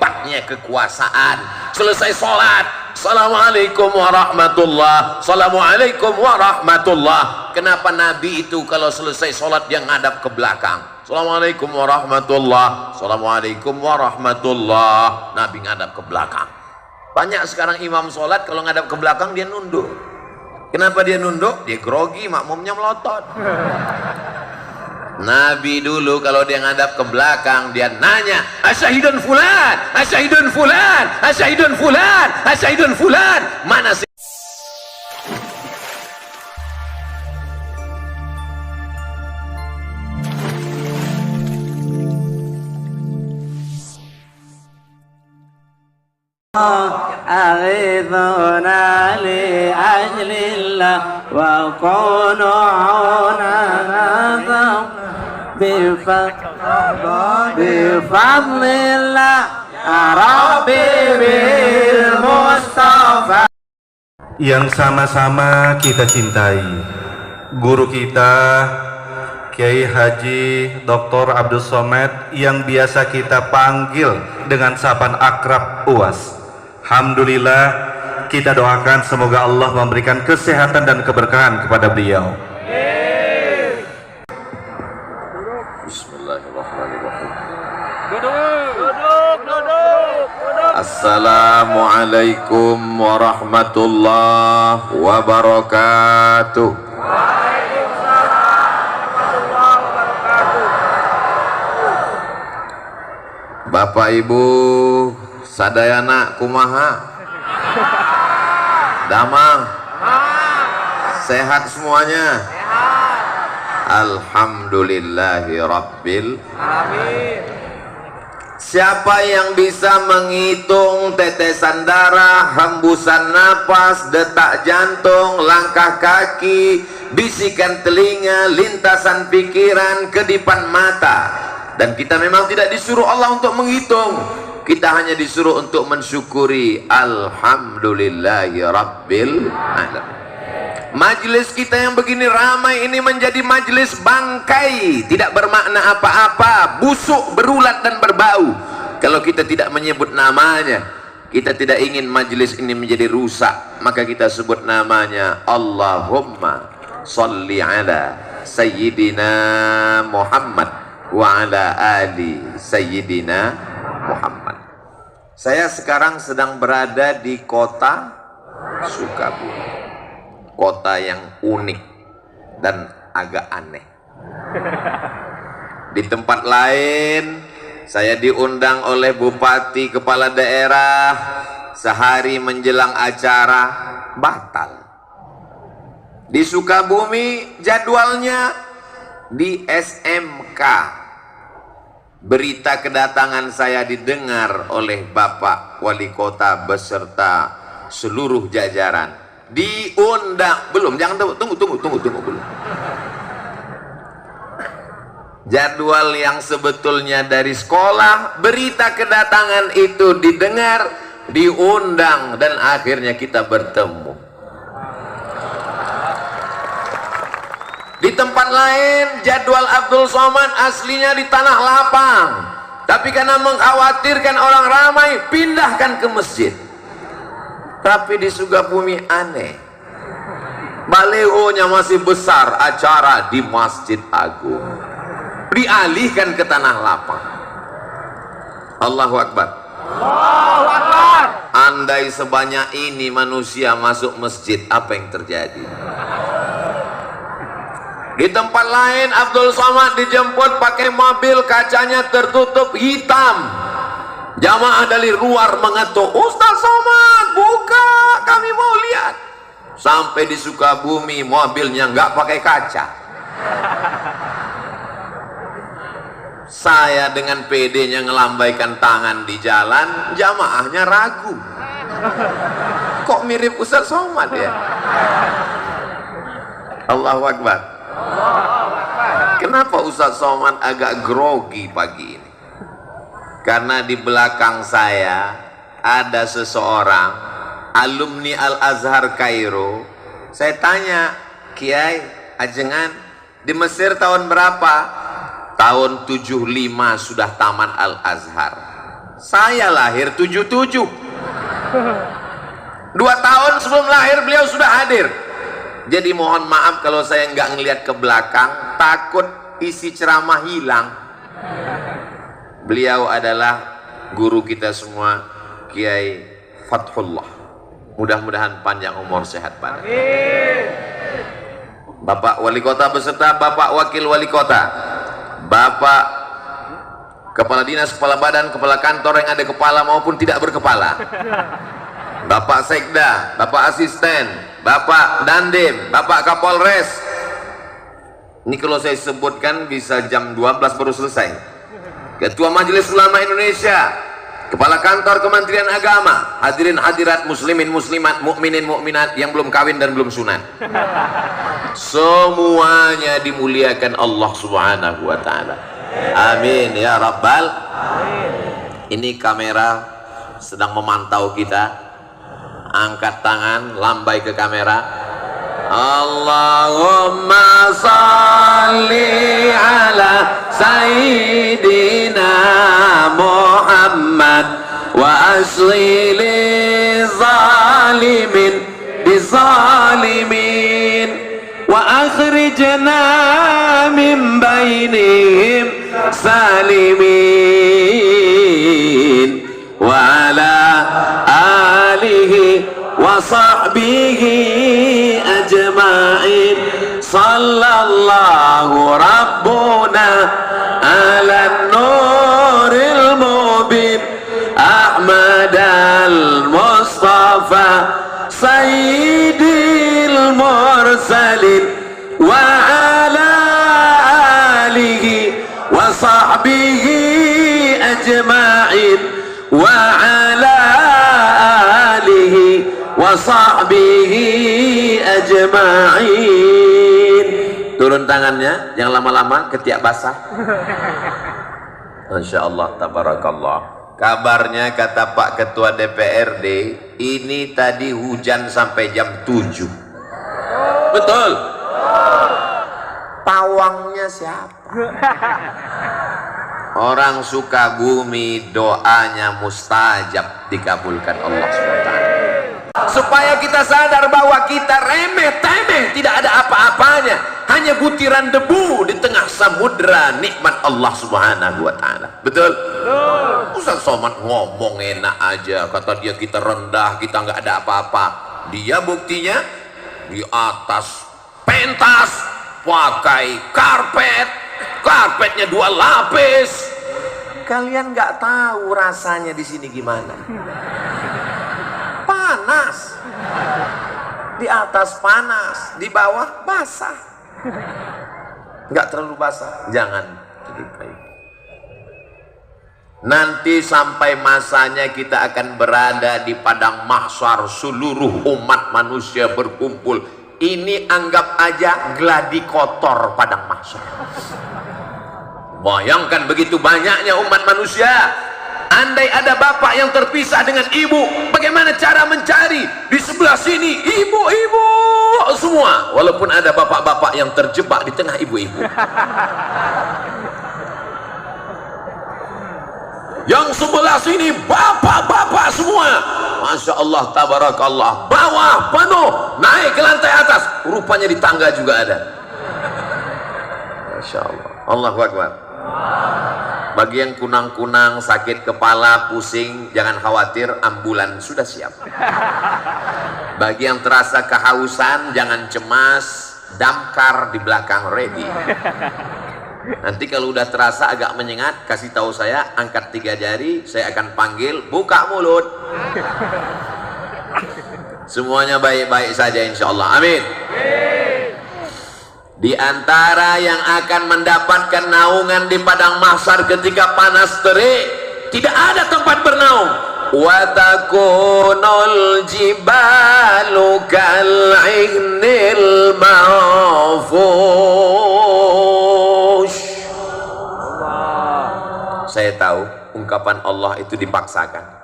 hebatnya kekuasaan. Selesai sholat, assalamualaikum warahmatullah, assalamualaikum warahmatullah. Kenapa Nabi itu kalau selesai sholat dia ngadap ke belakang? Assalamualaikum warahmatullah, assalamualaikum warahmatullah. Nabi ngadap ke belakang. Banyak sekarang imam sholat kalau ngadap ke belakang dia nunduk. Kenapa dia nunduk? Dia grogi, makmumnya melotot. Nabi dulu kalau dia ngadap ke belakang dia nanya, asyahidun fulan, asyahidun fulan, asyahidun fulan, asyahidun fulan. Mana sih? أغيثنا لأجل الله وكونوا عوننا بفضل الله ربي بالمصطفى. Yang sama-sama kita cintai, guru kita Kiai Haji Dr. Abdul Somad yang biasa kita panggil dengan sapaan akrab UAS. Alhamdulillah, kita doakan semoga Allah memberikan kesehatan dan keberkahan kepada beliau. Bismillahirrahmanirrahim. Duduk. Assalamualaikum warahmatullahi wabarakatuh. Bapak Ibu sadayana kumaha? Damang? Sehat semuanya? Alhamdulillahi Rabbil Alamin. Siapa yang bisa menghitung tetesan darah, hembusan napas, detak jantung, langkah kaki, bisikan telinga, lintasan pikiran, kedipan mata? Dan kita memang tidak disuruh Allah untuk menghitung, kita hanya disuruh untuk mensyukuri. Alhamdulillahi Rabbil Alamin. Majelis kita yang begini ramai ini menjadi majelis bangkai, tidak bermakna apa-apa, busuk, berulat dan berbau kalau kita tidak menyebut namanya. Kita tidak ingin majelis ini menjadi rusak, maka kita sebut namanya. Allahumma salli ala Sayyidina Muhammad wa ala ali Sayyidina Muhammad. Saya sekarang sedang berada di kota Sukabumi, kota yang unik dan agak aneh. Di tempat lain saya diundang oleh bupati, kepala daerah, sehari menjelang acara batal. Di Sukabumi jadwalnya di SMK. Berita kedatangan saya didengar oleh Bapak Wali Kota beserta seluruh jajaran. Diundang belum? Jangan tunggu belum. Jadwal yang sebetulnya dari sekolah, berita kedatangan itu didengar, diundang, dan akhirnya kita bertemu. Di tempat lain jadwal Abdul Somad aslinya di Tanah Lapang, tapi karena mengkhawatirkan orang ramai pindahkan ke masjid. Tapi di Sukabumi aneh, balehonya masih besar, acara di Masjid Agung, dialihkan ke Tanah Lapang. Allahu Akbar. Allahu Akbar. Andai sebanyak ini manusia masuk masjid, apa yang terjadi? Di tempat lain Abdul Somad dijemput pakai mobil, kacanya tertutup hitam. Jamaah dari luar mengetuk, Ustaz Somad buka, kami mau lihat. Sampai di Sukabumi mobilnya nggak pakai kaca. Saya dengan PD-nya ngelambaikan tangan di jalan, jamaahnya ragu. Kok mirip Ustaz Somad ya? Allahu Akbar. Kenapa Ustaz Somad agak grogi pagi ini? Karena di belakang saya ada seseorang alumni Al-Azhar Kairo. Saya tanya, Kiai, ajengan di Mesir tahun berapa? Tahun 75 sudah tamat Al-Azhar. Saya lahir 77. 2 tahun sebelum lahir beliau sudah hadir. Jadi mohon maaf kalau saya nggak ngelihat ke belakang, takut isi ceramah hilang. Beliau adalah guru kita semua, Kiai Fathullah. Mudah-mudahan panjang umur, sehat badan. Bapak Wali Kota beserta Bapak Wakil Wali Kota, Bapak Kepala Dinas, Kepala Badan, Kepala Kantor yang ada kepala maupun tidak berkepala, Bapak Sekda, Bapak Asisten, Bapak Dandim, Bapak Kapolres. Ini kalau saya sebutkan bisa jam 12 baru selesai. Ketua Majelis Ulama Indonesia, Kepala Kantor Kementerian Agama, hadirin hadirat, muslimin muslimat, mukminin mukminat yang belum kawin dan belum sunat, semuanya dimuliakan Allah Subhanahu wa taala. Amin ya rabbal. Ini kamera sedang memantau kita. Angkat tangan, lambai ke kamera. Allahumma salli ala sayyidina Muhammad wa asli li zalimin bizalimin wa akhrijna min bainihim salimin wa ala alihi wa sahbihi ajma'in. Sallallahu rabbuna ala nuril mubin Ahmad al-Mustafa sayyidil mursalin wa ala alihi wa sahbihi ajma'in wa ala alihi wa sahbihi ajma'in. Turun tangannya, jangan lama-lama ketiak basah. Masya Allah, tabarakallah. Kabarnya kata Pak Ketua DPRD, ini tadi hujan sampai jam 7. Betul? Pawangnya siapa? Orang Sukabumi doanya mustajab, dikabulkan Allah SWT. Supaya kita sadar bahwa kita remeh-temeh, tidak ada apa-apanya, hanya butiran debu di tengah samudra nikmat Allah Subhanahu wa taala. Betul? Ustaz Somad ngomong enak aja, kata dia kita rendah, kita nggak ada apa-apa. Dia buktinya di atas pentas pakai karpet, karpetnya 2 lapis. Kalian nggak tahu rasanya di sini gimana? Panas, di atas panas, di bawah basah. Nggak terlalu basah, jangan. Nanti sampai masanya kita akan berada di padang mahsyar, seluruh umat manusia berkumpul. Ini anggap aja gladi kotor padang mahsyar. Bayangkan begitu banyaknya umat manusia. Andai ada bapak yang terpisah dengan ibu, bagaimana cara mencari? Di sebelah sini ibu-ibu semua, walaupun ada bapak-bapak yang terjebak di tengah ibu-ibu. Yang sebelah sini bapak-bapak semua, Masya Allah, tabarakallah, bawah penuh, naik ke lantai atas, rupanya di tangga juga ada. Masya Allah, Allahu Akbar. Bagi yang kunang-kunang, sakit kepala, pusing, jangan khawatir, ambulan sudah siap. Bagi yang terasa kehausan, jangan cemas, damkar di belakang ready. Nanti kalau udah terasa agak menyengat, kasih tahu saya, angkat 3 jari, saya akan panggil, buka mulut. Semuanya baik-baik saja insya Allah, amin. Di antara yang akan mendapatkan naungan di padang mahsyar ketika panas terik, tidak ada tempat bernaung. Wa takunul jibalu kal'ihnil manfush. Saya tahu ungkapan Allah itu dipaksakan.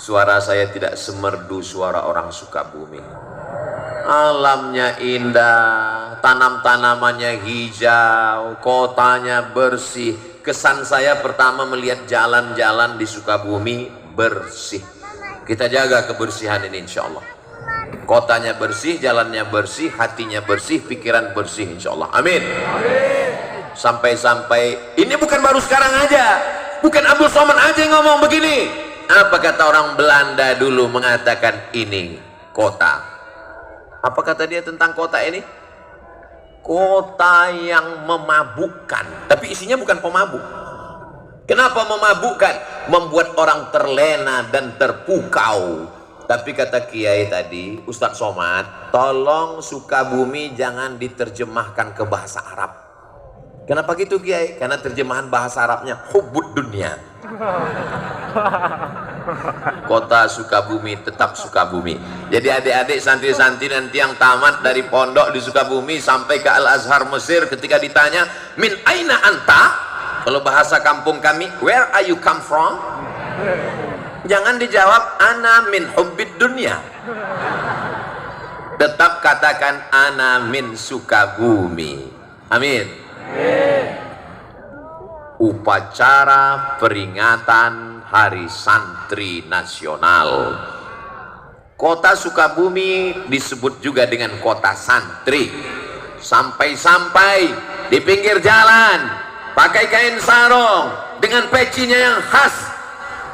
Suara saya tidak semerdu suara orang Sukabumi. Alamnya indah, tanam-tanamannya hijau, kotanya bersih, Kesan saya pertama melihat jalan-jalan di Sukabumi bersih. Kita jaga kebersihan ini insya Allah. Kotanya bersih, jalannya bersih, hatinya bersih, pikiran bersih insya Allah. Amin. Sampai-sampai ini bukan baru sekarang aja, bukan Abdul Somad aja yang ngomong begini. Apa kata orang Belanda dulu mengatakan ini kota? Apa kata dia tentang kota ini? Kota yang memabukkan, tapi isinya bukan pemabuk. Kenapa memabukkan? Membuat orang terlena dan terpukau. Tapi kata Kiai tadi, Ustadz Somad, tolong Sukabumi jangan diterjemahkan ke bahasa Arab. Kenapa gitu Kiai? Karena terjemahan bahasa Arabnya hubbud dunia. Kota Sukabumi tetap Sukabumi. Jadi adik-adik santri-santri nanti yang tamat dari pondok di Sukabumi sampai ke Al-Azhar Mesir, ketika ditanya min aina anta, kalau bahasa kampung kami, where are you come from, jangan dijawab ana min hubbid dunya, tetap katakan ana min Sukabumi. Amin. Upacara peringatan Hari Santri Nasional. Kota Sukabumi disebut juga dengan kota santri. Sampai-sampai di pinggir jalan pakai kain sarung dengan pecinya yang khas.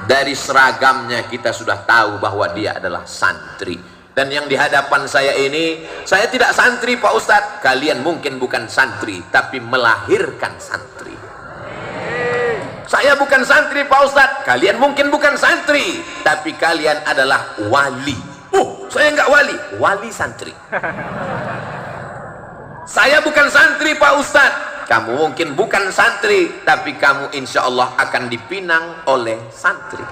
Dari seragamnya kita sudah tahu bahwa dia adalah santri. Dan yang di hadapan saya ini, saya tidak santri Pak Ustadz. Kalian mungkin bukan santri, tapi melahirkan santri. Saya bukan santri Pak Ustadz, kalian mungkin bukan santri, tapi kalian adalah wali. Oh, saya enggak wali, wali santri. Saya bukan santri Pak Ustadz, kamu mungkin bukan santri, tapi kamu insya Allah akan dipinang oleh santri.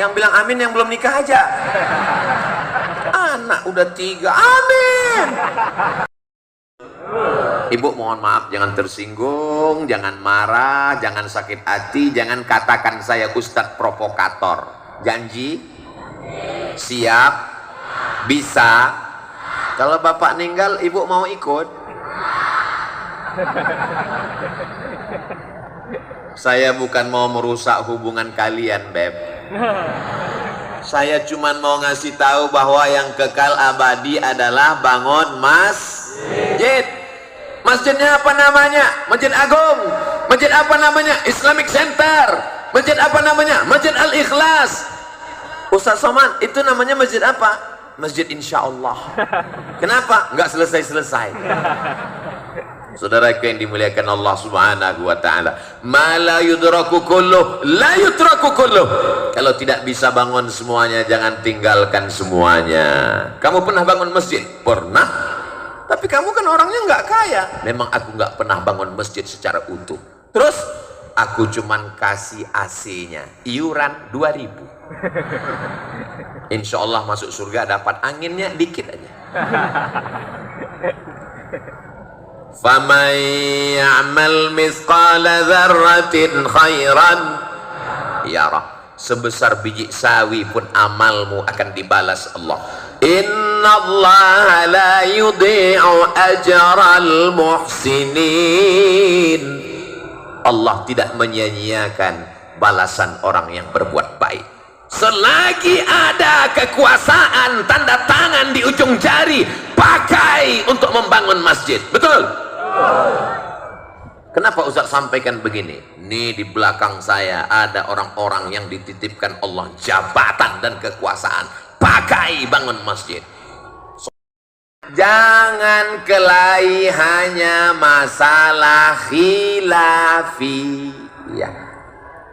Yang bilang amin yang belum nikah aja. Anak udah 3, amin. Ibu mohon maaf, jangan tersinggung, jangan marah, jangan sakit hati, jangan katakan saya Ustadz provokator. Janji? Siap? Bisa? Kalau bapak meninggal, ibu mau ikut? Saya bukan mau merusak hubungan kalian, Beb. Saya cuma mau ngasih tahu bahwa yang kekal abadi adalah bangun masjid. Masjidnya apa namanya? Masjid Agung. Masjid apa namanya? Islamic Center. Masjid apa namanya? Masjid Al-Ikhlas. Ustaz Somad, itu namanya masjid apa? Masjid Insya Allah. Kenapa? Nggak selesai-selesai. Saudaraku yang dimuliakan Allah Subhanahu wa ta'ala, ma la yudraku kulluh la yutraku kulluh. Kalau tidak bisa bangun semuanya, jangan tinggalkan semuanya. Kamu pernah bangun masjid? Pernah. Tapi kamu kan orangnya nggak kaya. Memang aku nggak pernah bangun masjid secara utuh. Terus aku cuman kasih AC-nya, iuran 2.000. Insya Allah masuk surga dapat anginnya dikit aja. Faman ya'mal mithqala dzarratin khairan yarah. Sebesar biji sawi pun amalmu akan dibalas Allah. Innallaha la yudhi'u ajral muhsinin. Allah tidak menyia-nyiakan balasan orang yang berbuat baik. Selagi ada kekuasaan, tanda tangan di ujung jari, pakai untuk membangun masjid. Betul? Kenapa Ustaz sampaikan begini? Nih di belakang saya ada orang-orang yang dititipkan Allah jabatan dan kekuasaan. Pakai bangun masjid. Jangan kelahi hanya masalah khilafi. Ya.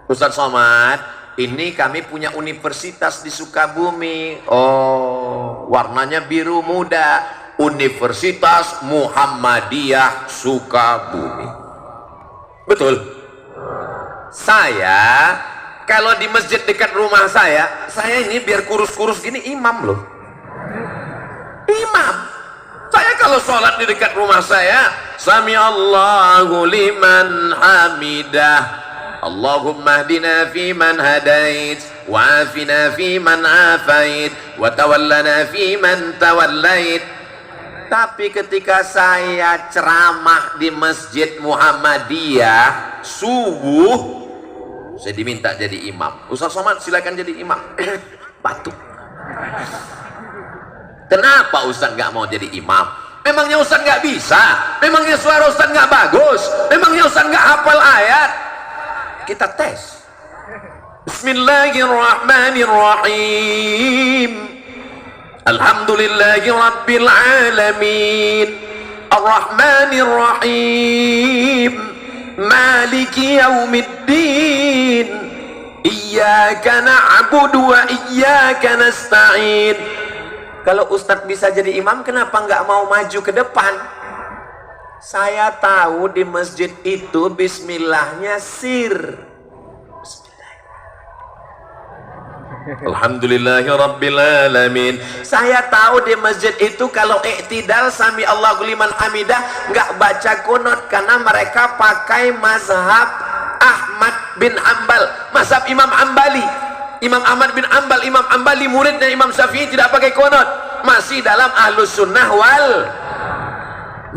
Ustaz Somad, ini kami punya universitas di Sukabumi. Oh, warnanya biru muda. Universitas Muhammadiyah Sukabumi. Betul. Saya kalau di masjid dekat rumah saya ini biar kurus-kurus gini imam loh. Imam. Saya kalau sholat di dekat rumah saya, Sami Allahu liman hamidah. Allahumma hdina fi man hadait, wa afina fi man afait, wa tawallana fi man tawallait. Tapi ketika saya ceramah di Masjid Muhammadiyah subuh, saya diminta jadi imam. Ustaz Somad silakan jadi imam. Batuk. Kenapa Ustaz nggak mau jadi imam? Memangnya Ustaz nggak bisa? Memangnya suara Ustaz nggak bagus? Memangnya Ustaz nggak hafal ayat? Kita tes. Bismillahirrahmanirrahim. Alhamdulillahi Rabbil Alamin, Ar-Rahmanir Rahim, Maliki Yaumiddin, Iyyaka na'budu wa iyyaka nasta'in. Kalau Ustadz bisa jadi imam, kenapa nggak mau maju ke depan? Saya tahu di masjid itu bismillahnya sir. Alhamdulillahi Rabbil Alamin. Saya tahu di masjid itu kalau iktidal sami Allahu liman hamidah nggak baca kunut, karena mereka pakai mazhab Ahmad bin Hanbal, mazhab Imam Ambali. Imam Ahmad bin Hanbal, Imam Ambali muridnya Imam Syafi'i tidak pakai kunut. Masih dalam ahlus sunnah wal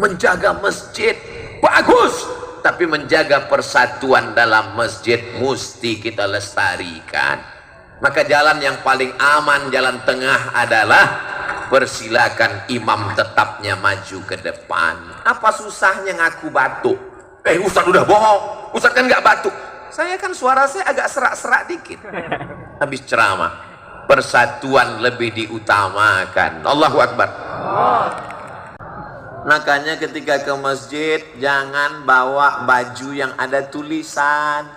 menjaga masjid bagus, tapi menjaga persatuan dalam masjid mesti kita lestarikan. Maka jalan yang paling aman, jalan tengah adalah persilakan imam tetapnya maju ke depan. Apa susahnya ngaku batuk? Ustaz udah bohong, Ustaz kan nggak batuk. Saya kan suara saya agak serak-serak dikit. Habis ceramah, persatuan lebih diutamakan. Allahu Akbar. Makanya ketika ke masjid jangan bawa baju yang ada tulisan.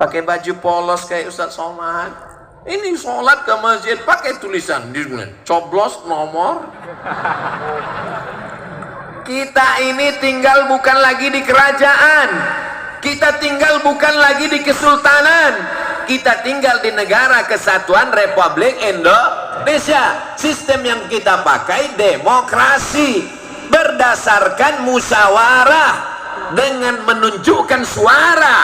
Pakai baju polos kayak Ustaz Somad. Ini sholat ke masjid pakai tulisan di coblos nomor. Kita ini tinggal bukan lagi di kerajaan, kita tinggal bukan lagi di kesultanan, kita tinggal di negara kesatuan Republik Indonesia. Sistem yang kita pakai demokrasi berdasarkan musyawarah, dengan menunjukkan suara,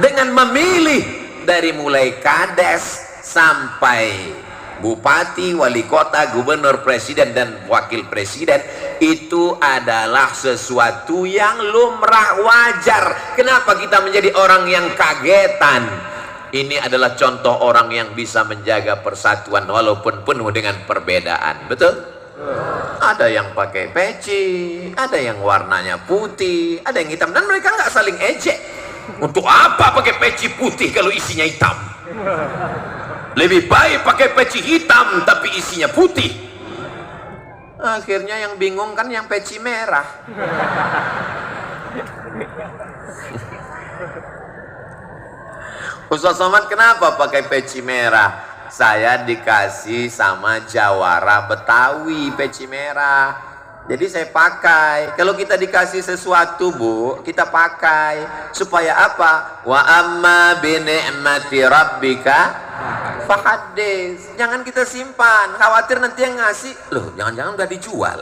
dengan memilih dari mulai kades sampai bupati, wali kota, gubernur, presiden, dan wakil presiden. Itu adalah sesuatu yang lumrah, wajar. Kenapa kita menjadi orang yang kagetan? Ini adalah contoh orang yang bisa menjaga persatuan walaupun penuh dengan perbedaan. Betul? Ada yang pakai peci, ada yang warnanya putih, ada yang hitam, dan mereka nggak saling ejek. Untuk apa pakai peci putih kalau isinya hitam? Lebih baik pakai peci hitam tapi isinya putih. Akhirnya yang bingung kan yang peci merah. Ustaz Somad kenapa pakai peci merah? Saya dikasih sama jawara Betawi peci merah, jadi saya pakai. Kalau kita dikasih sesuatu, Bu, kita pakai. Supaya apa? Wa amma bi ni'mati rabbika fahaddits. Jangan kita simpan, khawatir nanti yang ngasih, loh jangan-jangan udah dijual.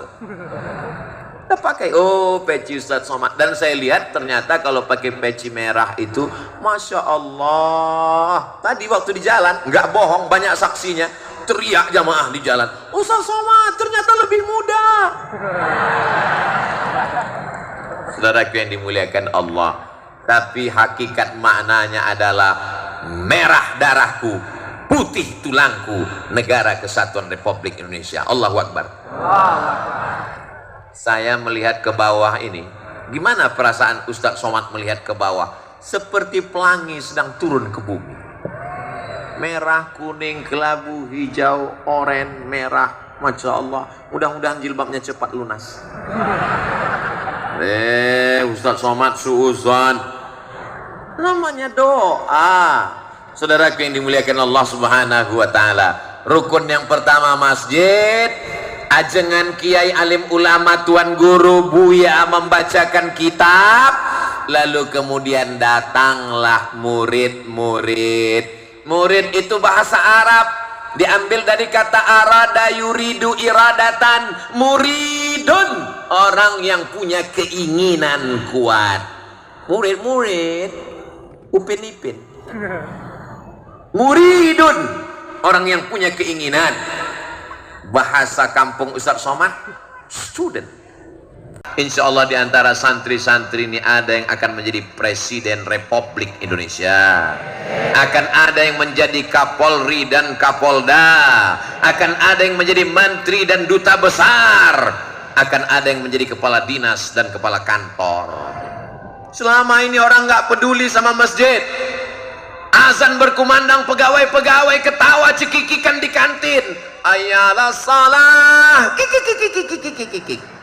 Kita pakai, oh peci Ustaz Somad. Dan saya lihat ternyata kalau pakai peci merah itu, Masya Allah. Tadi waktu di jalan, nggak bohong, banyak saksinya, teriak jamaah di jalan, Ustaz Somad ternyata lebih muda. Saudaraku yang dimuliakan Allah, tapi hakikat maknanya adalah merah darahku, putih tulangku, negara kesatuan Republik Indonesia. Allahu Akbar. Saya melihat ke bawah ini, gimana perasaan Ustaz Somad melihat ke bawah? Seperti pelangi sedang turun ke bumi. Merah, kuning, kelabu, hijau, oranye, merah. Masya Allah, mudah-mudahan jilbabnya cepat lunas. Ustaz Somad suuzon. Namanya doa. Saudaraku yang dimuliakan Allah Subhanahu wa Ta'ala, rukun yang pertama masjid, ajengan kiai alim ulama tuan guru buya membacakan kitab, lalu kemudian datanglah murid-murid. Murid itu bahasa Arab, diambil dari kata arada yuridu iradatan. Muridun, orang yang punya keinginan kuat. Murid-murid Upin Ipin. Muridun, orang yang punya keinginan. Bahasa kampung Ustaz Somad, student. Insya Allah di antara santri-santri ini ada yang akan menjadi Presiden Republik Indonesia, akan ada yang menjadi Kapolri dan Kapolda, akan ada yang menjadi Menteri dan Duta Besar, akan ada yang menjadi Kepala Dinas dan Kepala Kantor. Selama ini orang nggak peduli sama masjid, azan berkumandang, pegawai-pegawai ketawa cekikikan di kantin, ayalah salah, kikik.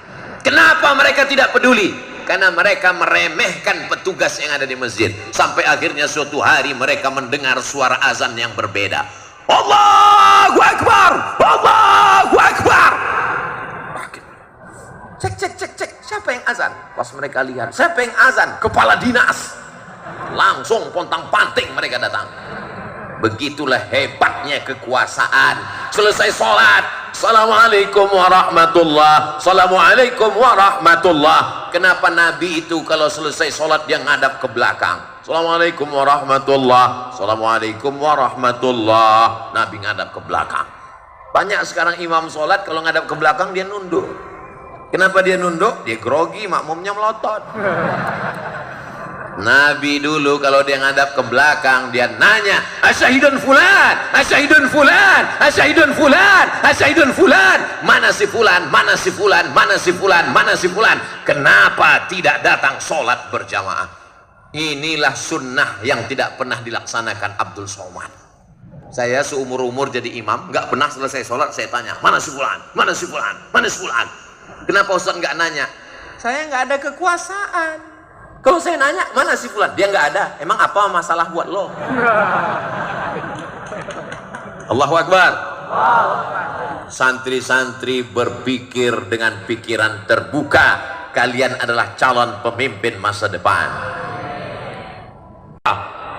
Kenapa mereka tidak peduli? Karena mereka meremehkan petugas yang ada di masjid. Sampai akhirnya suatu hari mereka mendengar suara azan yang berbeda. Allahu Akbar, Allahu Akbar. Cek. Siapa yang azan? Pas mereka lihat, siapa yang azan? Kepala dinas. Langsung pontang-panting mereka datang. Begitulah hebatnya kekuasaan. Selesai sholat, Assalamualaikum warahmatullah, Assalamualaikum warahmatullah. Kenapa Nabi itu kalau selesai sholat dia ngadap ke belakang? Assalamualaikum warahmatullah, Assalamualaikum warahmatullah. Nabi ngadap ke belakang. Banyak sekarang imam sholat kalau ngadap ke belakang dia nunduk. Kenapa dia nunduk? Dia grogi, makmumnya melotot. Nabi dulu kalau dia ngadap ke belakang dia nanya, asyahidun fulan, asyahidun fulan, asyahidun fulan, asyahidun fulan, mana si fulan, mana si fulan, mana si fulan, mana si fulan, kenapa tidak datang sholat berjamaah? Inilah sunnah yang tidak pernah dilaksanakan Abdul Somad. Saya seumur-umur jadi imam nggak pernah selesai sholat saya tanya, mana si fulan, mana si fulan, mana si fulan. Kenapa Ustaz nggak nanya? Saya nggak ada kekuasaan. Kalau saya nanya, mana si fulan? Dia nggak ada. Emang apa masalah buat lo? Allahu Akbar. Santri-santri berpikir dengan pikiran terbuka. Kalian adalah calon pemimpin masa depan.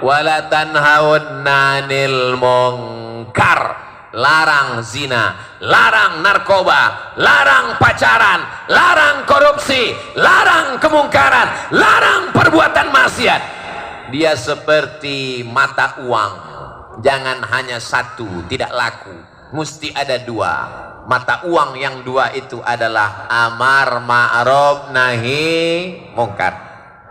Wala tanhauna 'anil munkar. Larang zina, larang narkoba, larang pacaran, larang korupsi, larang kemungkaran, larang perbuatan maksiat. Dia seperti mata uang, jangan hanya satu, tidak laku, mesti ada dua. Mata uang yang dua itu adalah amar ma'ruf nahi mungkar.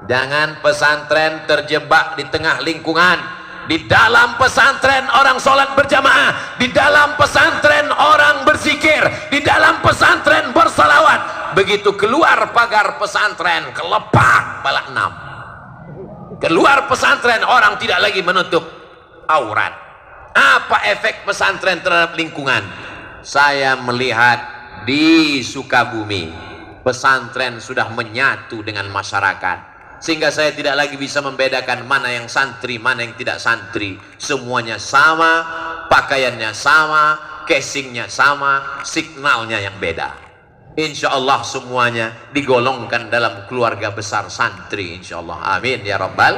Jangan pesantren terjebak di tengah lingkungan. Di dalam pesantren orang sholat berjamaah, di dalam pesantren orang berzikir, di dalam pesantren bersalawat. Begitu keluar pagar pesantren, kelepak balak 6. Keluar pesantren orang tidak lagi menutup aurat. Apa efek pesantren terhadap lingkungan? Saya melihat di Sukabumi pesantren sudah menyatu dengan masyarakat. Sehingga saya tidak lagi bisa membedakan mana yang santri, mana yang tidak santri. Semuanya sama, pakaiannya sama, casingnya sama, signalnya yang beda. Insya Allah semuanya digolongkan dalam keluarga besar santri. Insya Allah, amin ya Rabbal.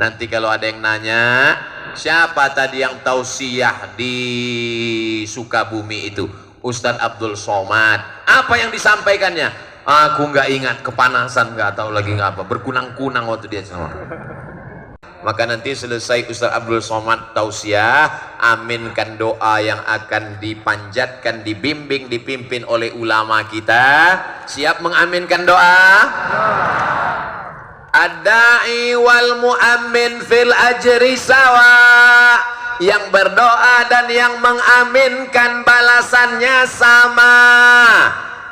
Nanti kalau ada yang nanya, siapa tadi yang tausiah di Sukabumi itu? Ustadz Abdul Somad. Apa yang disampaikannya? Aku nggak ingat, kepanasan, nggak tahu lagi nggak apa, berkunang-kunang waktu dia sama. Maka nanti selesai Ustaz Abdul Somad tausiah, aminkan doa yang akan dipanjatkan, dibimbing, dipimpin oleh ulama kita. Siap mengaminkan doa? Ad-da'i wal mu'ammin fil ajri sawa. Yang berdoa dan yang mengaminkan balasannya sama.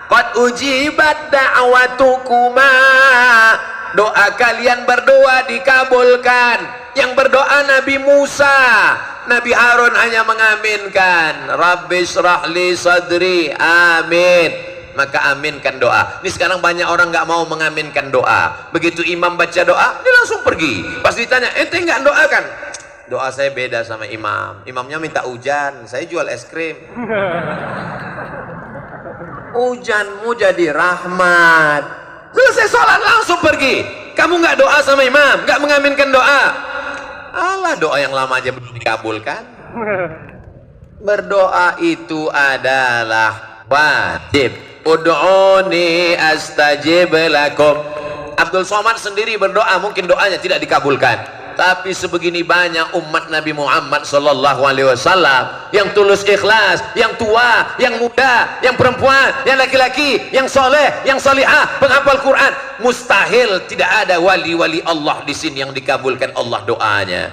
Qad ujibat da'watukuma. Doa kalian berdoa dikabulkan. Yang berdoa Nabi Musa, Nabi Harun hanya mengaminkan Rabbi syrahli sadri, amin. Maka aminkan doa. Ini sekarang banyak orang nggak mau mengaminkan doa. Begitu imam baca doa, dia langsung pergi. Pas ditanya, ente nggak doakan? Doa saya beda sama imam. Imamnya minta hujan, saya jual es krim. Hujanmu jadi rahmat. Selesai sholat langsung pergi. Kamu nggak doa sama imam, nggak mengaminkan doa. Allah, doa yang lama aja belum dikabulkan. Berdoa itu adalah wajib. Ud'uni astajib lakum. Abdul Somad sendiri berdoa, mungkin doanya tidak dikabulkan. tapi sebegini banyak umat Nabi Muhammad sallallahu alaihi wasallam yang tulus ikhlas, yang tua, yang muda, yang perempuan, yang laki-laki, yang soleh, yang solihah, penghafal Quran. Mustahil tidak ada wali-wali Allah di sini yang dikabulkan Allah doanya.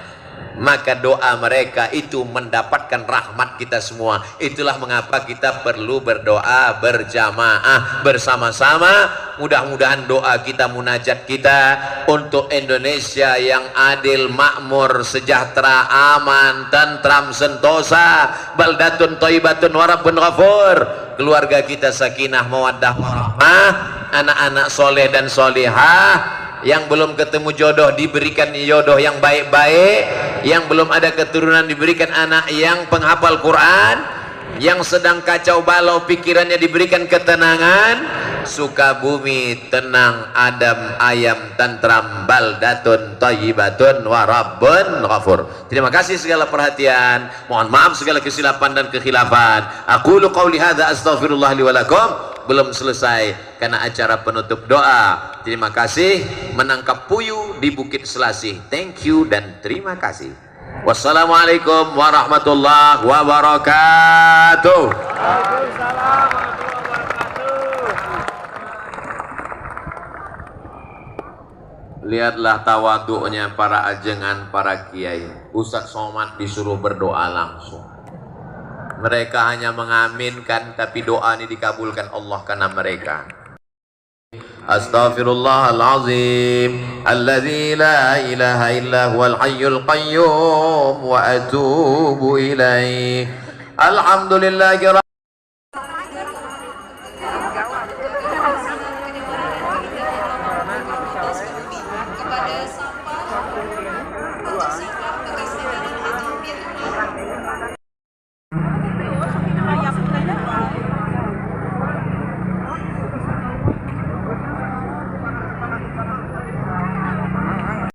Maka doa mereka itu mendapatkan rahmat kita semua. Itulah mengapa kita perlu berdoa berjamaah bersama-sama. Mudah-mudahan doa kita, munajat kita untuk Indonesia yang adil, makmur, sejahtera, aman, tentram, sentosa, baldatun thayyibatun wa rabbun ghafur. Keluarga kita sakinah, mawaddah, warahmah, anak-anak soleh dan solihah. Yang belum ketemu jodoh diberikan jodoh yang baik-baik, yang belum ada keturunan diberikan anak yang penghafal Quran, yang sedang kacau balau pikirannya diberikan ketenangan. Sukabumi tenang, adem, ayam, tentram, baldatun thayyibatun wa rabbun ghafur. Terima kasih segala perhatian, mohon maaf segala kesilapan dan kekhilafan. Aqulu qauli hadza astaghfirullah li wa lakum. Belum selesai karena acara penutup doa. Terima kasih, menangkap puyuh di Bukit Selasih. Thank you dan terima kasih. Wassalamualaikum warahmatullahi wabarakatuh. Lihatlah tawaduknya para ajengan, para kiai. Ustadz Somad disuruh berdoa langsung. Mereka hanya mengaminkan, tapi doa ini dikabulkan Allah karena mereka. Astaghfirullahalazim alladzi la ilaha illa huwal hayyul qayyum wa atubu ilaih. Alhamdulillah.